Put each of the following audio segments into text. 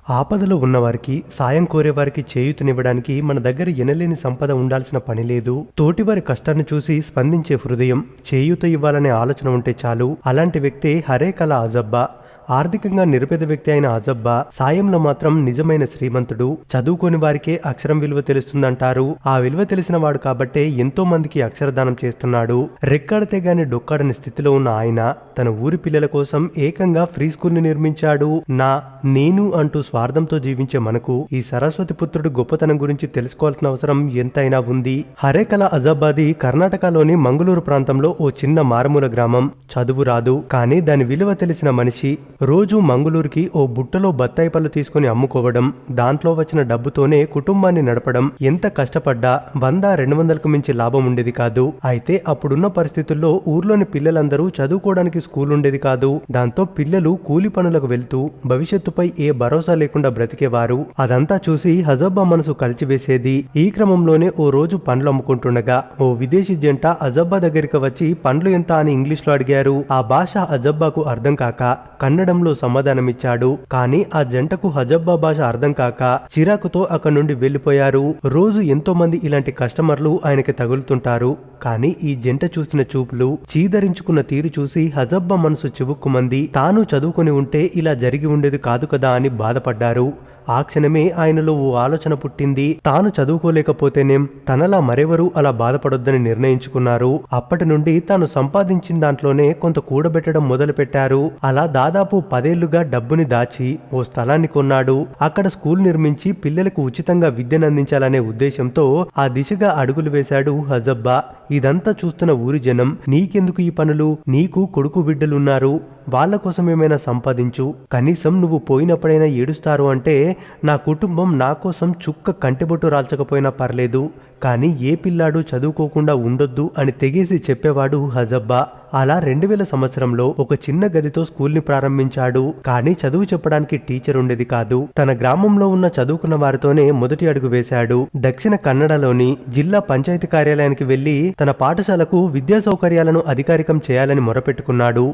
ఆపదలో ఉన్నవారికి, సాయం కోరేవారికి చేయూతనివ్వడానికి మన దగ్గర ఎనలేని సంపద ఉండాల్సిన పని లేదు. తోటివారి కష్టాన్ని చూసి స్పందించే హృదయం, చేయూత ఇవ్వాలనే ఆలోచన ఉంటే చాలు. అలాంటి వ్యక్తే హరేకల అజబ్బా. ఆర్థికంగా నిరుపేద వ్యక్తి అయిన అజబ్బా సాయంలో మాత్రం నిజమైన శ్రీమంతుడు. చదువుకోని వారికే అక్షరం విలువ తెలుస్తుందంటారు. ఆ విలువ తెలిసిన వాడు కాబట్టే ఎంతో మందికి అక్షరదానం చేస్తున్నాడు. రెక్కాడితే గాని డొక్కాడని స్థితిలో ఉన్న ఆయన తన ఊరి పిల్లల కోసం ఏకంగా ఫ్రీ స్కూల్ ని నిర్మించాడు. నేను అంటూ స్వార్థంతో జీవించే మనకు ఈ సరస్వతి పుత్రుడు గొప్పతనం గురించి తెలుసుకోవాల్సిన అవసరం ఎంతైనా ఉంది. హరేకల అజబ్బాది కర్ణాటకలోని మంగళూరు ప్రాంతంలో ఓ చిన్న మారుమూల గ్రామం. చదువు రాదు, కానీ దాని విలువ తెలిసిన మనిషి. రోజు మంగళూరుకి ఓ బుట్టలో బత్తాయి పళ్ళు తీసుకుని అమ్ముకోవడం, దాంట్లో వచ్చిన డబ్బుతోనే కుటుంబాన్ని నడపడం. ఎంత కష్టపడ్డా 100-200కు మించి లాభం ఉండేది కాదు. అయితే అప్పుడున్న పరిస్థితుల్లో ఊర్లోని పిల్లలందరూ చదువుకోవడానికి స్కూల్ ఉండేది కాదు. దాంతో పిల్లలు కూలి పనులకు వెళ్తూ భవిష్యత్తుపై ఏ భరోసా లేకుండా బ్రతికేవారు. అదంతా చూసి హజబ్బా మనసు కలిచివేసేది. ఈ క్రమంలోనే ఓ రోజు పండ్లు అమ్ముకుంటుండగా ఓ విదేశీ జంట అజబ్బా దగ్గరికి వచ్చి పండ్లు ఎంత అని ఇంగ్లీష్లో అడిగారు. ఆ భాష అజబ్బాకు అర్థం కాక కన్నడంలో సమాధానమిచ్చాడు. కానీ ఆ జంటకు హజబ్బా భాష అర్థం కాక చిరాకుతో అక్కడి నుండి వెళ్లిపోయారు. రోజు ఎంతో మంది ఇలాంటి కస్టమర్లు ఆయనకి తగులుతుంటారు. కానీ ఈ జంట చూసిన చూపులు, చీదరించుకున్న తీరు చూసి హజబ్బా మనసు చివుక్కుమంది. తాను చదువుకుని ఉంటే ఇలా జరిగి ఉండేది కాదు కదా అని బాధపడ్డారు. ఆ క్షణమే ఆయనలో ఓ ఆలోచన పుట్టింది. తాను చదువుకోలేకపోతేనేం, తనలా మరెవరూ అలా బాధపడొద్దని నిర్ణయించుకున్నారు. అప్పటి నుండి తాను సంపాదించిన దాంట్లోనే కొంత కూడబెట్టడం మొదలుపెట్టారు. అలా దాదాపు 10 ఏళ్లుగా డబ్బుని దాచి ఓ స్థలాన్ని కొన్నాడు. అక్కడ స్కూల్ నిర్మించి పిల్లలకు ఉచితంగా విద్యనందించాలనే ఉద్దేశంతో ఆ దిశగా అడుగులు వేశాడు హజబ్బా. ఇదంతా చూస్తున్న ఊరి జనం, నీకెందుకు ఈ పనులు, నీకు కొడుకు బిడ్డలున్నారు, వాళ్ళ కోసం ఏమైనా సంపాదించు, కనీసం నువ్వు పోయినప్పుడైనా ఏడుస్తారు అంటే నా కుటుంబం నా కోసం చుక్క కంటిబొట్టు రాల్చకపోయినా పర్లేదు, కానీ ఏ పిల్లాడు చదువుకోకుండా ఉండొద్దు అని తెగేసి చెప్పేవాడు హజబ్బా. అలా 2000 సంవత్సరంలో ఒక చిన్న గదితో స్కూల్ ని ప్రారంభించాడు. కానీ చదువు చెప్పడానికి టీచర్ ఉండేది కాదు. తన గ్రామంలో ఉన్న చదువుకున్న వారితోనే మొదటి అడుగు వేశాడు. దక్షిణ కన్నడలోని జిల్లా పంచాయతీ కార్యాలయానికి వెళ్లి తన పాఠశాలకు విద్యా సౌకర్యాలను అధికారికం చేయాలని మొరపెట్టుకున్నాడు.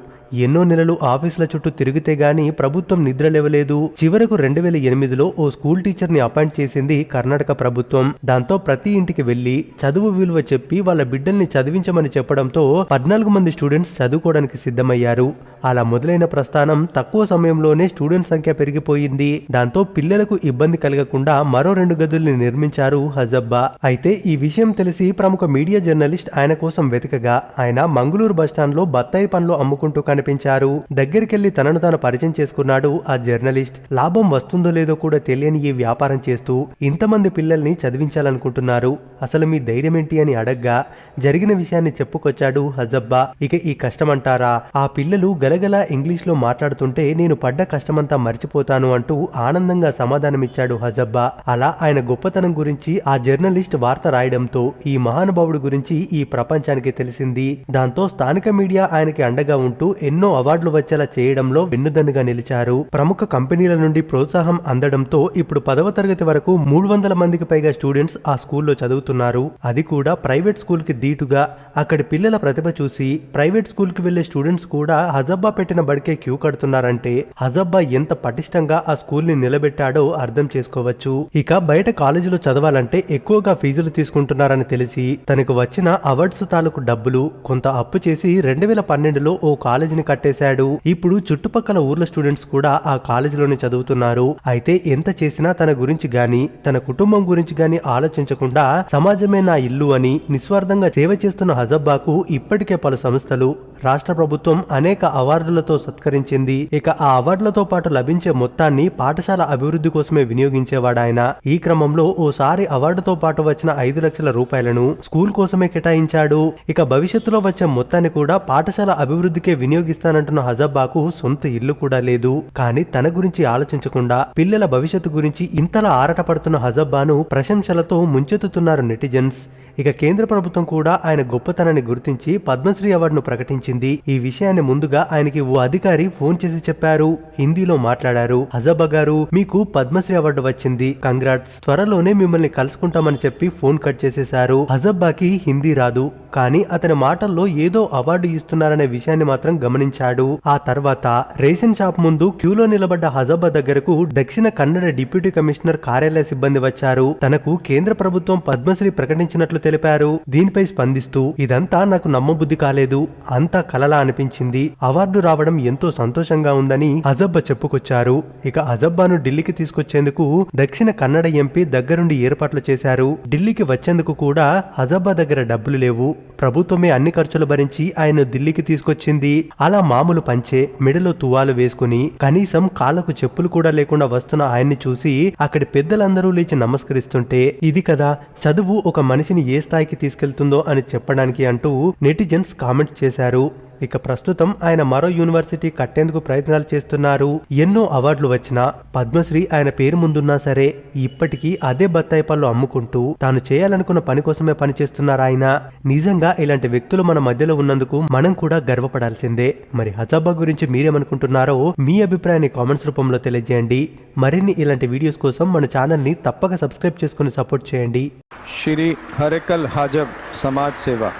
ఎన్నో నెలలు ఆఫీసుల చుట్టూ తిరిగితే గాని ప్రభుత్వం నిద్రలేవలేదు. చివరకు 2008లో ఓ స్కూల్ టీచర్ ని అపాయింట్ చేసింది కర్ణాటక ప్రభుత్వం. దాంతో ప్రతి ఇంటికి వెళ్లి చదువు విలువ చెప్పి వాళ్ళ బిడ్డల్ని చదివించమని చెప్పడంతో 14 మంది స్టూడెంట్స్ చదువుకోవడానికి సిద్ధమయ్యారు. అలా మొదలైన ప్రస్థానం తక్కువ సమయంలోనే స్టూడెంట్ సంఖ్య పెరిగిపోయింది. దాంతో పిల్లలకు ఇబ్బంది కలగకుండా మరో 2 గదుల్ని నిర్మించారు హజబ్బా. అయితే ఈ విషయం తెలిసి ప్రముఖ మీడియా జర్నలిస్ట్ ఆయన కోసం వెతకగా ఆయన మంగళూరు బస్టాండ్ లో బత్తాయి పండ్లు అమ్ముకుంటూ కనిపించారు. దగ్గరికెళ్లి తనను తాను పరిచయం చేసుకున్నాడు ఆ జర్నలిస్ట్. లాభం వస్తుందో లేదో కూడా తెలియని ఈ వ్యాపారం చేస్తూ ఇంతమంది పిల్లల్ని చదివించాలనుకుంటున్నారు, అసలు మీ ధైర్యం ఏంటి అని అడగ్గా జరిగిన విషయాన్ని చెప్పుకొచ్చాడు హజబ్బా. ఇక ఈ కష్టమంటారా, ఆ పిల్లలు గలగల ఇంగ్లీష్ లో మాట్లాడుతుంటే నేను పడ్డ కష్టమంతా మర్చిపోతాను అంటూ ఆనందంగా సమాధానమిచ్చాడు హజబ్బా. అలా ఆయన గొప్పతనం గురించి ఆ జర్నలిస్ట్ వార్త రాయడంతో ఈ మహానుభావుడి గురించి ఈ ప్రపంచానికి తెలిసింది. దాంతో స్థానిక మీడియా ఆయనకి అండగా ఉంటూ ఎన్నో అవార్డులు వచ్చేలా చేయడంలో వెన్నుదన్నుగా నిలిచారు. ప్రముఖ కంపెనీల నుండి ప్రోత్సాహం అందడంతో ఇప్పుడు 10వ తరగతి వరకు 300 మందికి పైగా స్టూడెంట్స్ ఆ స్కూల్లో చదువుతున్నారు. అది కూడా ప్రైవేట్ స్కూల్ కి దీటుగా. అక్కడి పిల్లల ప్రతిభ చూసి ప్రైవేట్ స్కూల్ కి వెళ్లే స్టూడెంట్స్ కూడా హజబ్బా పెట్టిన బడికే క్యూ కడుతున్నారంటే హజబ్బా ఎంత పటిష్టంగా ఆ స్కూల్ ని నిలబెట్టాడో అర్థం చేసుకోవచ్చు. ఇక బయట కాలేజీలో చదవాలంటే ఎక్కువగా ఫీజులు తీసుకుంటున్నారని తెలిసి తనకు వచ్చిన అవార్డ్స్ తాలూకు డబ్బులు కొంత అప్పు చేసి 2012లో ఓ కాలేజీని కట్టేశాడు. ఇప్పుడు చుట్టుపక్కల ఊర్ల స్టూడెంట్స్ కూడా ఆ కాలేజీలోనే చదువుతున్నారు. అయితే ఎంత చేసినా తన గురించి గాని తన కుటుంబం గురించి గాని ఆలోచించకుండా సమాజమే నా ఇల్లు అని నిస్వార్థంగా సేవ చేస్తున్న హజబ్బాకు ఇప్పటికే పలు సంస్థలు, రాష్ట్ర ప్రభుత్వం అనేక అవార్డులతో సత్కరించింది. ఇక ఆ అవార్డులతో పాటు లభించే మొత్తాన్ని పాఠశాల అభివృద్ధి కోసమే వినియోగించేవాడాయన. ఈ క్రమంలో ఓసారి అవార్డుతో పాటు వచ్చిన 5 లక్షల రూపాయలను స్కూల్ కోసమే కేటాయించాడు. ఇక భవిష్యత్తులో వచ్చే మొత్తాన్ని కూడా పాఠశాల అభివృద్ధికే వినియోగిస్తానంటున్న హజబ్బాకు సొంత ఇల్లు కూడా లేదు. కానీ తన గురించి ఆలోచించకుండా పిల్లల భవిష్యత్తు గురించి ఇంతలా ఆరాటపడుతున్న హజబ్బాను ప్రశంసలతో ముంచెత్తుతున్నారు నెటిజన్స్. ఇక కేంద్ర ప్రభుత్వం కూడా ఆయన గొప్పతనాన్ని గుర్తించి పద్మశ్రీ అవార్డును ప్రకటించింది. ఈ విషయాన్ని ముందుగా ఆయనకి ఓ అధికారి ఫోన్ చేసి చెప్పారు. హిందీలో మాట్లాడారు. హజబ్బా గారు, మీకు పద్మశ్రీ అవార్డు వచ్చింది, కంగ్రాట్స్, త్వరలోనే మిమ్మల్ని కలుసుకుంటామని చెప్పి ఫోన్ కట్ చేసేశారు. హజబ్బాకి హిందీ రాదు, కానీ అతని మాటల్లో ఏదో అవార్డు ఇస్తున్నారనే విషయాన్ని మాత్రం గమనించాడు. ఆ తర్వాత రేషన్ షాప్ ముందు క్యూలో నిలబడ్డ హజబ్బా దగ్గరకు దక్షిణ కన్నడ డిప్యూటీ కమిషనర్ కార్యాలయ సిబ్బంది వచ్చారు. తనకు కేంద్ర ప్రభుత్వం పద్మశ్రీ ప్రకటించినట్లు తెలిపారు. దీనిపై స్పందిస్తూ, ఇదంతా నాకు నమ్మబుద్ధి కాలేదు, అంతా కలలా అనిపించింది, అవార్డు రావడం ఎంతో సంతోషంగా ఉందని హజబ్బా చెప్పుకొచ్చారు. ఇక హజబ్బాను ఢిల్లీకి తీసుకొచ్చేందుకు దక్షిణ కన్నడ ఎంపీ దగ్గరుండి ఏర్పాట్లు చేశారు. ఢిల్లీకి వచ్చేందుకు కూడా హజబ్బా దగ్గర డబ్బులు లేవు. ప్రభుత్వమే అన్ని ఖర్చులు భరించి ఆయన ఢిల్లీకి తీసుకొచ్చింది. అలా మామూలు పంచే, మెడలో తువాలు వేసుకుని కనీసం కాళ్ళకు చెప్పులు కూడా లేకుండా వస్తున్న ఆయన్ని చూసి అక్కడి పెద్దలందరూ లేచి నమస్కరిస్తుంటే, ఇది కదా చదువు ఒక మనిషిని ఏ స్థాయికి తీసుకెళ్తుందో అని చెప్పడానికి అంటూ నెటిజన్స్ కామెంట్ చేశారు. ఇక ప్రస్తుతం ఆయన మరో యూనివర్సిటీ కట్టేందుకు ప్రయత్నాలు చేస్తున్నారు. ఎన్నో అవార్డులు వచ్చినా పద్మశ్రీ ఆయన పేరు ముందున్నా సరే ఇప్పటికీ అదే బత్తాయి పళ్ళు అమ్ముకుంటూ తాను చేయాలనుకున్న పని కోసమే పనిచేస్తున్నారు ఆయన. నిజంగా ఇలాంటి వ్యక్తులు మన మధ్యలో ఉన్నందుకు మనం కూడా గర్వపడాల్సిందే. మరి హజబ్బా గురించి మీరేమనుకుంటున్నారో మీ అభిప్రాయాన్ని కామెంట్స్ రూపంలో తెలియజేయండి. మరిన్ని ఇలాంటి వీడియోస్ కోసం మన ఛానల్ ని తప్పక సబ్స్క్రైబ్ చేసుకుని సపోర్ట్ చేయండి. श्री हरेकल हाजब समाज सेवा।